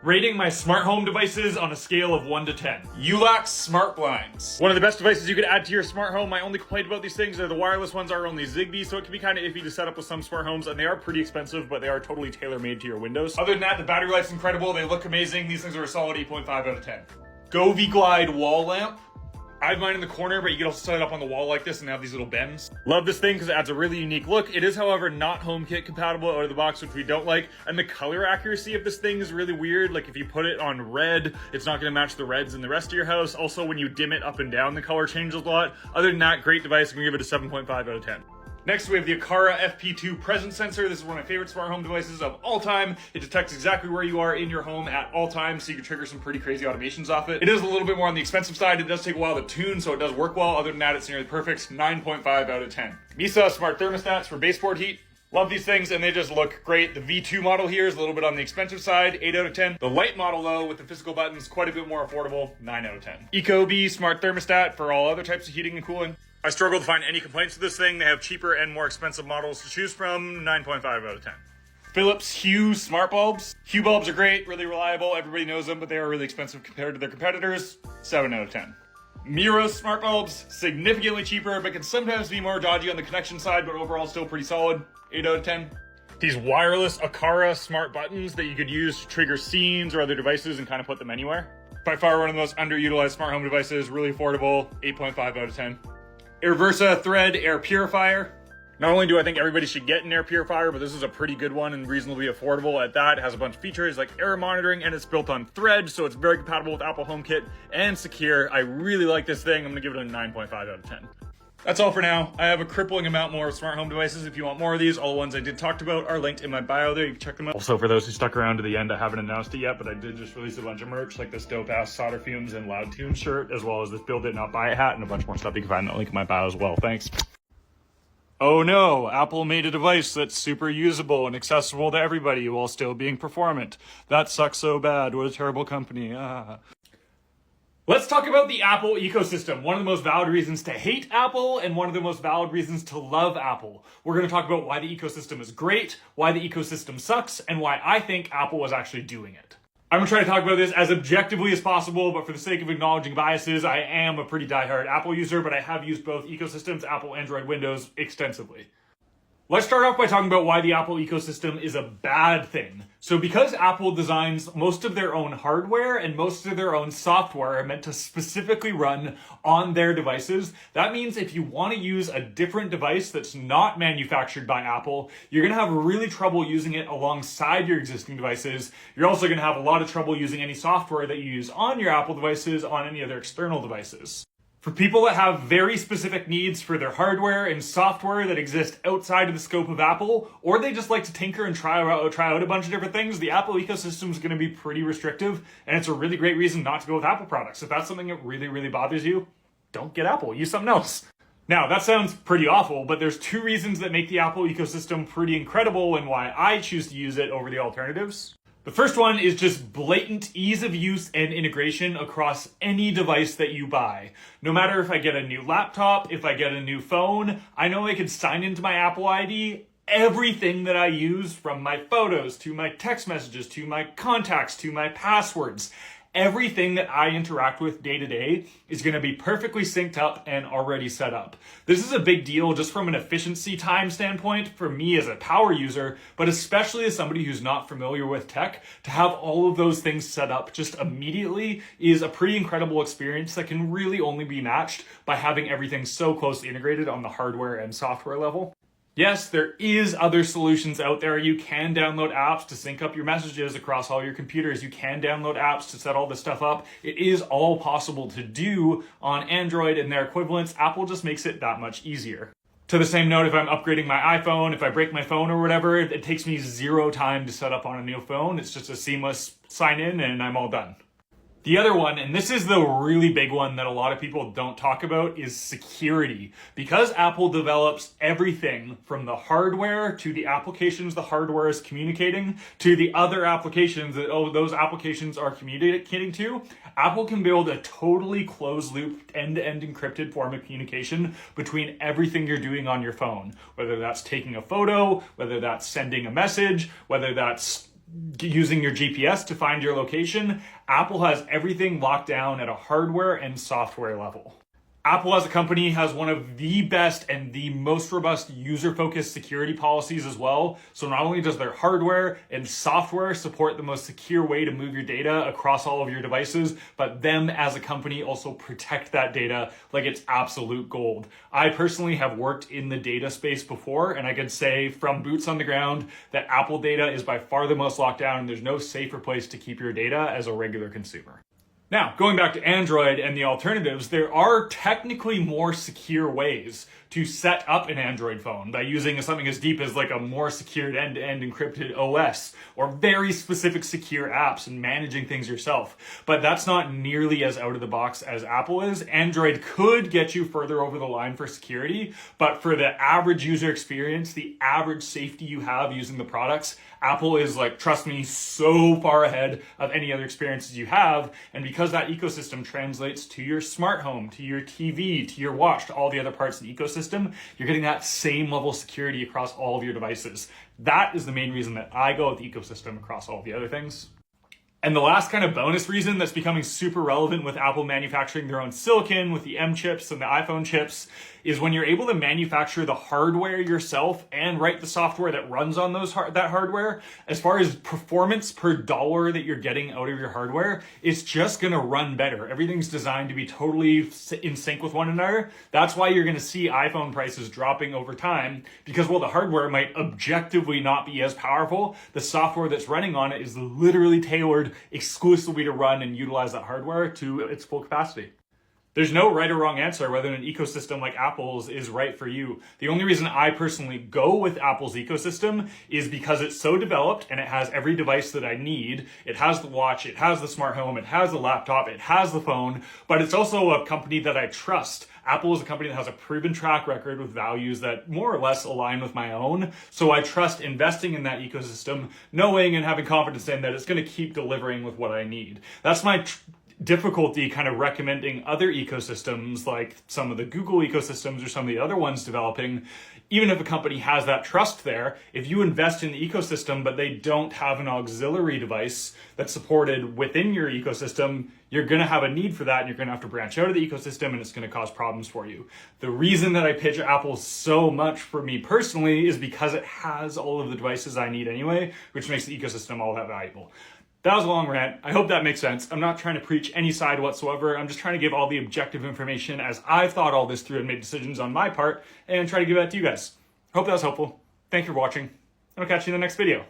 Rating my smart home devices on a scale of 1 to 10. Yoolax smart blinds. One of the best devices you could add to your smart home. My only complaint about these things are the wireless ones are only Zigbee, so it can be kind of iffy to set up with some smart homes, and they are pretty expensive, but they are totally tailor-made to your windows. Other than that, the battery life's incredible. They look amazing. These things are a solid 8.5 out of 10. Govee Glide wall lamp. I have mine in the corner, but you can also set it up on the wall like this and have these little bends. Love this thing because it adds a really unique look. It is, however, not HomeKit compatible out of the box, which we don't like. And the color accuracy of this thing is really weird. Like if you put it on red, it's not going to match the reds in the rest of your house. Also, when you dim it up and down, the color changes a lot. Other than that, great device. I'm going to give it a 7.5 out of 10. Next, we have the Ecobee FP2 presence sensor. This is one of my favorite smart home devices of all time. It detects exactly where you are in your home at all times, so you can trigger some pretty crazy automations off it. It is a little bit more on the expensive side. It does take a while to tune, so it does work well. Other than that, it's nearly perfect. 9.5 out of 10. Mysa smart thermostats for baseboard heat. Love these things, and they just look great. The V2 model here is a little bit on the expensive side, 8 out of 10. The light model, though, with the physical buttons, quite a bit more affordable, 9 out of 10. Ecobee smart thermostat for all other types of heating and cooling. I struggle to find any complaints with this thing. They have cheaper and more expensive models to choose from, 9.5 out of 10. Philips Hue smart bulbs. Hue bulbs are great, really reliable. Everybody knows them, but they are really expensive compared to their competitors, 7 out of 10. Mysa smart bulbs, significantly cheaper, but can sometimes be more dodgy on the connection side, but overall still pretty solid, 8 out of 10. These wireless Ecobee smart buttons that you could use to trigger scenes or other devices and kind of put them anywhere. By far one of the most underutilized smart home devices, really affordable, 8.5 out of 10. Airversa Thread Air Purifier. Not only do I think everybody should get an air purifier, but this is a pretty good one and reasonably affordable at that. It has a bunch of features like air monitoring, and it's built on Thread, so it's very compatible with Apple HomeKit and secure. I really like this thing. I'm gonna give it a 9.5 out of 10. That's all for now. I have a crippling amount more of smart home devices. If you want more of these, all the ones I did talk about are linked in my bio there. You can check them out. Also, for those who stuck around to the end, I haven't announced it yet, but I did just release a bunch of merch, like this dope-ass Solder Fumes and Loud Tunes shirt, as well as this Build It Not Buy It hat, and a bunch more stuff. You can find that link in my bio as well. Thanks. Oh no, Apple made a device that's super usable and accessible to everybody while still being performant. That sucks so bad. What a terrible company. Let's talk about the Apple ecosystem. One of the most valid reasons to hate Apple and one of the most valid reasons to love Apple. We're going to talk about why the ecosystem is great, why the ecosystem sucks, and why I think Apple was actually doing it. I'm going to try to talk about this as objectively as possible, but for the sake of acknowledging biases, I am a pretty diehard Apple user, but I have used both ecosystems, Apple, Android, Windows, extensively. Let's start off by talking about why the Apple ecosystem is a bad thing. So because Apple designs most of their own hardware and most of their own software meant to specifically run on their devices, that means if you want to use a different device that's not manufactured by Apple, you're going to have really trouble using it alongside your existing devices. You're also going to have a lot of trouble using any software that you use on your Apple devices on any other external devices. For people that have very specific needs for their hardware and software that exist outside of the scope of Apple, or they just like to tinker and try out a bunch of different things, the Apple ecosystem is going to be pretty restrictive, and it's a really great reason not to go with Apple products. If that's something that really, really bothers you, don't get Apple, use something else. Now, that sounds pretty awful, but there's two reasons that make the Apple ecosystem pretty incredible and why I choose to use it over the alternatives. The first one is just blatant ease of use and integration across any device that you buy. No matter if I get a new laptop, if I get a new phone, I know I can sign into my Apple ID. Everything that I use, from my photos to my text messages to my contacts to my passwords, everything that I interact with day to day is going to be perfectly synced up and already set up. This is a big deal just from an efficiency time standpoint for me as a power user, but especially as somebody who's not familiar with tech. To have all of those things set up just immediately is a pretty incredible experience that can really only be matched by having everything so closely integrated on the hardware and software level. Yes, there is other solutions out there. You can download apps to sync up your messages across all your computers. You can download apps to set all this stuff up. It is all possible to do on Android and their equivalents. Apple just makes it that much easier. To the same note, if I'm upgrading my iPhone, if I break my phone or whatever, it takes me 0 time to set up on a new phone. It's just a seamless sign in and I'm all done. The other one, and this is the really big one that a lot of people don't talk about, is security. Because Apple develops everything from the hardware to the applications the hardware is communicating to the other applications that those applications are communicating to, Apple can build a totally closed loop end-to-end encrypted form of communication between everything you're doing on your phone. Whether that's taking a photo, whether that's sending a message, whether that's using your GPS to find your location. Apple has everything locked down at a hardware and software level. Apple as a company has one of the best and the most robust user-focused security policies as well. So not only does their hardware and software support the most secure way to move your data across all of your devices, but them as a company also protect that data like it's absolute gold. I personally have worked in the data space before, and I can say from boots on the ground that Apple data is by far the most locked down, and there's no safer place to keep your data as a regular consumer. Now, going back to Android and the alternatives, there are technically more secure ways to set up an Android phone by using something as deep as like a more secured end-to-end encrypted OS or very specific secure apps and managing things yourself. But that's not nearly as out of the box as Apple is. Android could get you further over the line for security, but for the average user experience, the average safety you have using the products, Apple is like, trust me, so far ahead of any other experiences you have. And because that ecosystem translates to your smart home, to your TV, to your watch, to all the other parts of the ecosystem, you're getting that same level of security across all of your devices. That is the main reason that I go with the ecosystem across all the other things. And the last kind of bonus reason that's becoming super relevant with Apple manufacturing their own silicon with the M chips and the iPhone chips is when you're able to manufacture the hardware yourself and write the software that runs on that hardware, as far as performance per dollar that you're getting out of your hardware, it's just gonna run better. Everything's designed to be totally in sync with one another. That's why you're gonna see iPhone prices dropping over time, because while the hardware might objectively not be as powerful, the software that's running on it is literally tailored exclusively to run and utilize that hardware to its full capacity. There's no right or wrong answer whether an ecosystem like Apple's is right for you. The only reason I personally go with Apple's ecosystem is because it's so developed and it has every device that I need. It has the watch, it has the smart home, it has the laptop, it has the phone, but it's also a company that I trust. Apple is a company that has a proven track record with values that more or less align with my own. So I trust investing in that ecosystem, knowing and having confidence in that it's going to keep delivering with what I need. That's my difficulty kind of recommending other ecosystems like some of the Google ecosystems or some of the other ones developing. Even if a company has that trust there, if you invest in the ecosystem but they don't have an auxiliary device that's supported within your ecosystem, you're going to have a need for that and you're going to have to branch out of the ecosystem and it's going to cause problems for you. The reason that I pitch Apple so much for me personally is because it has all of the devices I need anyway, which makes the ecosystem all that valuable. That was a long rant. I hope that makes sense. I'm not trying to preach any side whatsoever. I'm just trying to give all the objective information as I've thought all this through and made decisions on my part and try to give that to you guys. Hope that was helpful. Thank you for watching. I'll catch you in the next video.